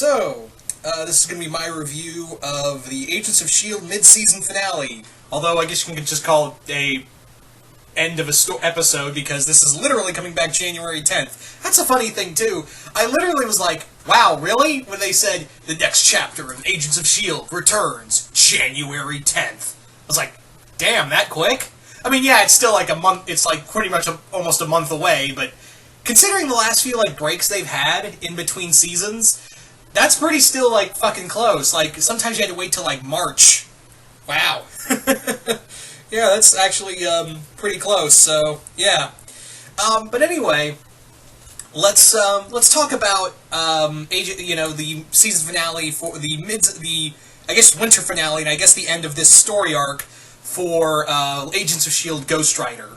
This is going to be my review of the Agents of S.H.I.E.L.D. mid-season finale. Although I guess you can just call it a end of a episode, because this is literally coming back January 10th. That's a funny thing, too. I literally was like, wow, really? When they said, the next chapter of Agents of S.H.I.E.L.D. returns January 10th. I was like, damn, that quick? I mean, yeah, it's still like a month, it's like pretty much almost a month away, but considering the last few, like, breaks they've had in between seasons, that's pretty still, like, fucking close. Like, sometimes you had to wait till, like, March. Wow. Yeah, that's actually, pretty close, so, yeah. But anyway, let's talk about, the season finale for I guess, winter finale, and I guess the end of this story arc for, Agents of S.H.I.E.L.D. Ghost Rider.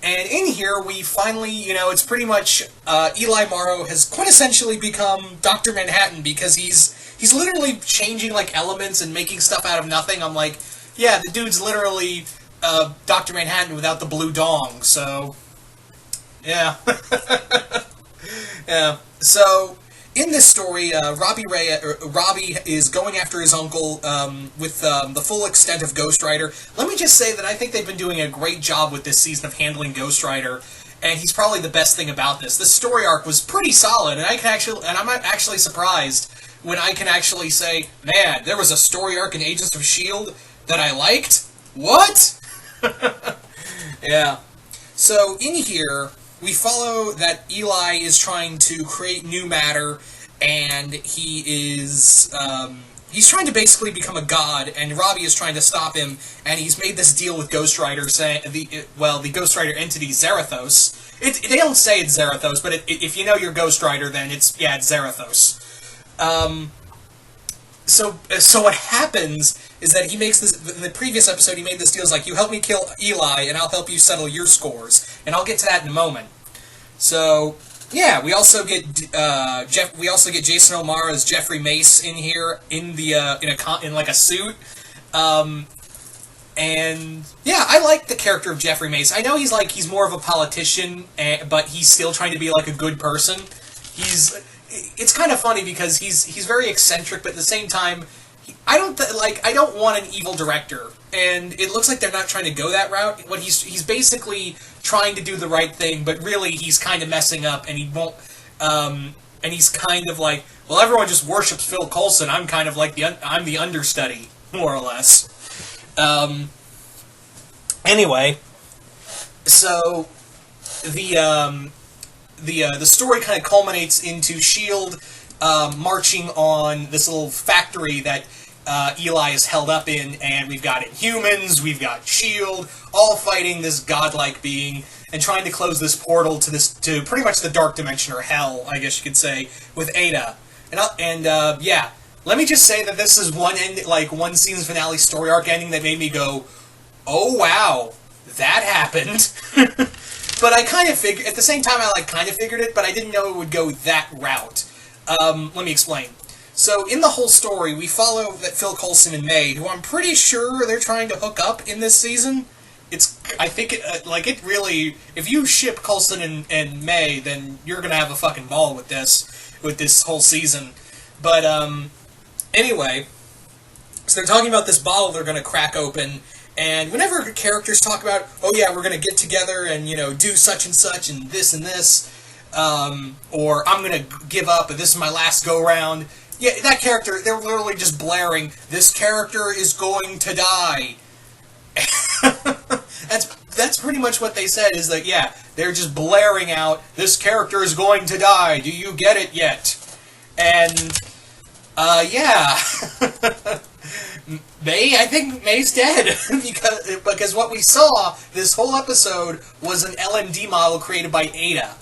And in here, we finally, it's pretty much, Eli Morrow has quintessentially become Dr. Manhattan, because he's literally changing, like, elements and making stuff out of nothing. I'm like, yeah, the dude's literally, Dr. Manhattan without the blue dong, so, yeah. Yeah, so, in this story, Robbie is going after his uncle with the full extent of Ghost Rider. Let me just say that I think they've been doing a great job with this season of handling Ghost Rider, and he's probably the best thing about this. This story arc was pretty solid, and I'm actually surprised when I can actually say, man, there was a story arc in Agents of S.H.I.E.L.D. that I liked? What? Yeah. So, in here, we follow that Eli is trying to create new matter, and he's trying to basically become a god, and Robbie is trying to stop him, and he's made this deal with Ghost Rider, saying, the Ghost Rider entity, Zarathos. They don't say it's Zarathos, but if you know your Ghost Rider, then it's Zarathos. So what happens is that he makes this, in the previous episode, he made this deal, like, you help me kill Eli, and I'll help you settle your scores. And I'll get to that in a moment. So, yeah, we also get, Jason O'Mara as Jeffrey Mace in here, in like a suit. And, yeah, I like the character of Jeffrey Mace. I know he's more of a politician, but he's still trying to be, like, a good person. It's kind of funny because he's very eccentric, but at the same time, I don't want an evil director, and it looks like they're not trying to go that route. What he's basically trying to do the right thing, but really he's kind of messing up, and he won't. And he's kind of like, well, everyone just worships Phil Coulson. I'm kind of like I'm the understudy, more or less. Anyway, so the story kind of culminates into S.H.I.E.L.D. Marching on this little factory that Eli is held up in, and we've got Inhumans, we've got S.H.I.E.L.D., all fighting this godlike being, and trying to close this portal to pretty much the dark dimension, or hell, I guess you could say, with Ada. Yeah, let me just say that this is one season finale story arc ending that made me go, oh wow, that happened. But I kind of figured, at the same time I kind of figured it, but I didn't know it would go that route. Let me explain. So, in the whole story, we follow that Phil Coulson and May, who I'm pretty sure they're trying to hook up in this season. It really, if you ship Coulson and May, then you're gonna have a fucking ball with this whole season. But, anyway, so they're talking about this bottle they're gonna crack open, and whenever characters talk about, oh yeah, we're gonna get together and, do such and this, or I'm gonna give up and this is my last go-round, yeah, that character, they're literally just blaring, this character is going to die. That's pretty much what they said, is that, yeah, they're just blaring out, this character is going to die, do you get it yet? And, yeah. I think May's dead, because what we saw this whole episode was an LMD model created by Ada.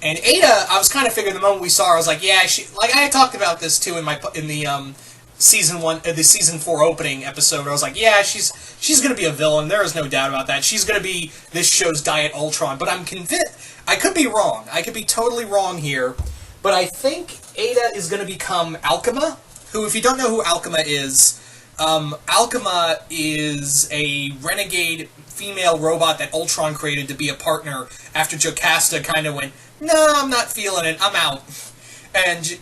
And Ada, I was kind of figuring the moment we saw her, I was like, yeah, I talked about this too in the season 4 opening episode, where I was like, yeah, she's gonna be a villain, there is no doubt about that. She's gonna be this show's Diet Ultron, but I'm convinced, I could be wrong, I could be totally wrong here, but I think Ada is gonna become Alchema, who, if you don't know who Alchema is, Alchema is a renegade female robot that Ultron created to be a partner after Jocasta kind of went, no, I'm not feeling it, I'm out. And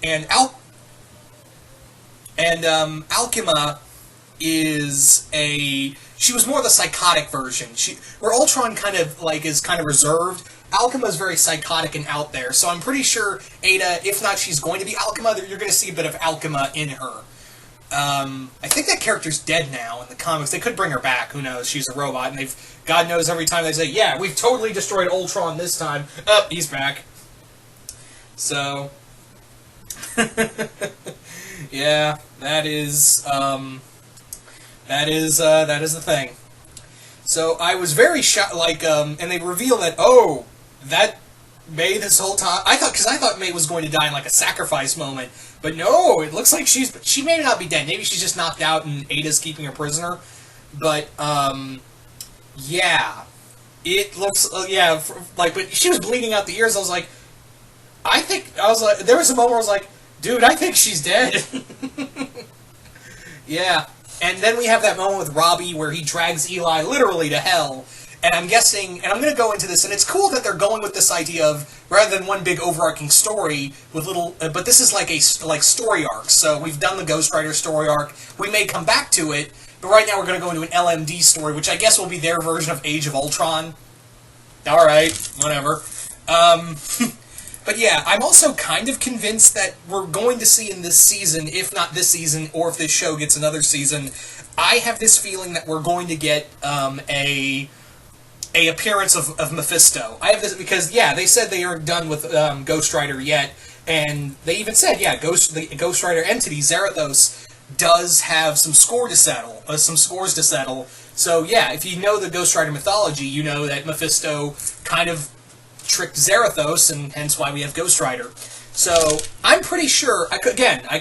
And Alchema she was more the psychotic version. Where Ultron kind of is kind of reserved. Alchema is very psychotic and out there, so I'm pretty sure Ada, if not she's going to be Alchema, you're going to see a bit of Alchema in her. I think that character's dead now in the comics. They could bring her back, who knows, she's a robot, and God knows every time they say, yeah, we've totally destroyed Ultron this time, he's back. So, yeah, that is the thing. So I was very shocked, and they reveal that, that May this whole time, I thought May was going to die in a sacrifice moment, but no, it looks like she may not be dead. Maybe she's just knocked out and Ada's keeping her prisoner. But yeah, it looks but she was bleeding out the ears. I was like, there was a moment where I was like, dude, I think she's dead. Yeah, and then we have that moment with Robbie where he drags Eli literally to hell. And I'm guessing, and I'm going to go into this, and it's cool that they're going with this idea of, rather than one big overarching story, with little, but this is like story arcs. So we've done the Ghost Rider story arc, we may come back to it, but right now we're going to go into an LMD story, which I guess will be their version of Age of Ultron. Alright, whatever. But yeah, I'm also kind of convinced that we're going to see in this season, if not this season, or if this show gets another season, I have this feeling that we're going to get a appearance of Mephisto. I have this because, yeah, they said they aren't done with Ghost Rider yet, and they even said, yeah, the Ghost Rider entity, Zarathos, does have some scores to settle. So, yeah, if you know the Ghost Rider mythology, you know that Mephisto kind of tricked Zarathos, and hence why we have Ghost Rider. So, I'm pretty sure, I could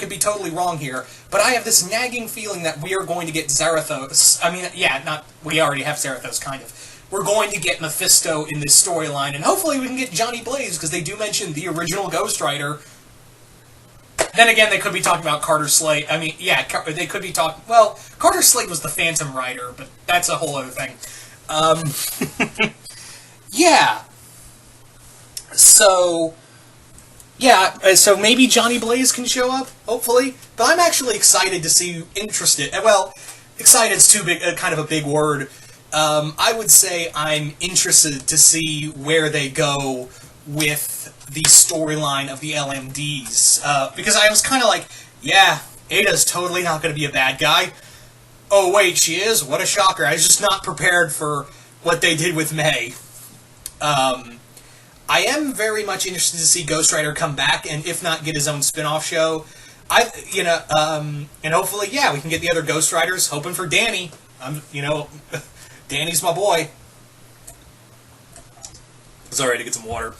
be totally wrong here, but I have this nagging feeling that we are going to get Zarathos. I mean, yeah, we already have Zarathos, kind of. We're going to get Mephisto in this storyline, and hopefully we can get Johnny Blaze, because they do mention the original Ghost Rider. Then again, they could be talking about Carter Slade. I mean, yeah, they could be talking... Well, Carter Slade was the Phantom Rider, but that's a whole other thing. Yeah. So... Yeah, so maybe Johnny Blaze can show up, hopefully. But I'm actually excited to see... Well, excited's too big, kind of a big word. I would say I'm interested to see where they go with the storyline of the LMDs. Because I was kind of like, yeah, Ada's totally not going to be a bad guy. Oh, wait, she is? What a shocker. I was just not prepared for what they did with May. I am very much interested to see Ghost Rider come back, and if not, get his own spin-off show. And hopefully, yeah, we can get the other Ghost Riders, hoping for Danny. Danny's my boy. Sorry to get some water.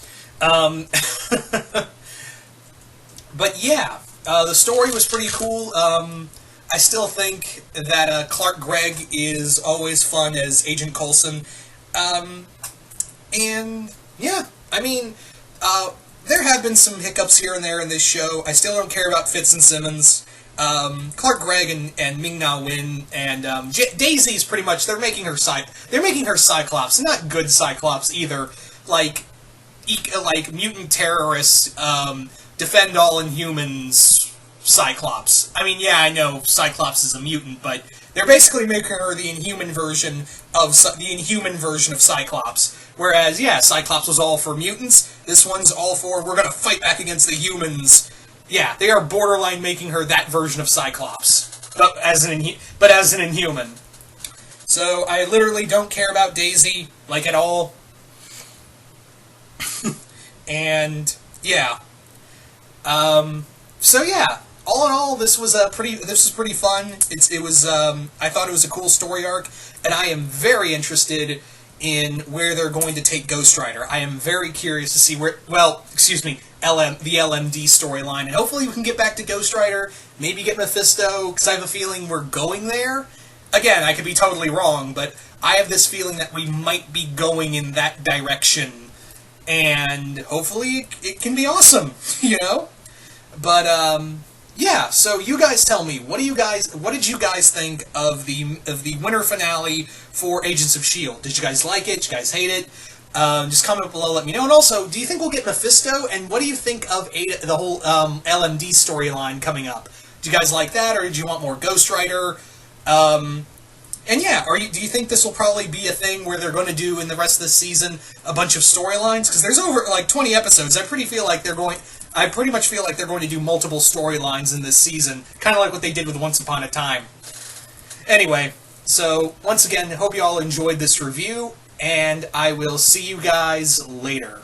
But yeah, the story was pretty cool. I still think that Clark Gregg is always fun as Agent Coulson. And yeah, I mean, there have been some hiccups here and there in this show. I still don't care about Fitz and Simmons. Clark Gregg and Ming-Na Wen and Daisy's pretty much they're making her Cyclops, not good Cyclops either, like mutant terrorist, defend all Inhumans Cyclops. I mean, yeah, I know Cyclops is a mutant, but they're basically making her the Inhuman version of Cyclops. Whereas, yeah, Cyclops was all for mutants. This one's all for we're gonna fight back against the humans. Yeah, they are borderline making her that version of Cyclops, but as an Inhuman. So I literally don't care about Daisy at all. And yeah, so yeah, all in all, this was pretty fun. I thought it was a cool story arc, and I am very interested in where they're going to take Ghost Rider. I am very curious to see the LMD storyline, and hopefully we can get back to Ghost Rider, maybe get Mephisto, because I have a feeling we're going there. Again, I could be totally wrong, but I have this feeling that we might be going in that direction, and hopefully it can be awesome, But, yeah, so you guys tell me, what did you guys think of the winter finale for Agents of S.H.I.E.L.D.? Did you guys like it? Did you guys hate it? Just comment below, let me know. And also, do you think we'll get Mephisto? And what do you think of the whole LMD storyline coming up? Do you guys like that, or did you want more Ghost Rider? And yeah, do you think this will probably be a thing where they're going to do in the rest of the season a bunch of storylines? Because there's over like 20 episodes. I pretty much feel like they're going to do multiple storylines in this season, kind of like what they did with Once Upon a Time. Anyway, so once again, hope you all enjoyed this review, and I will see you guys later.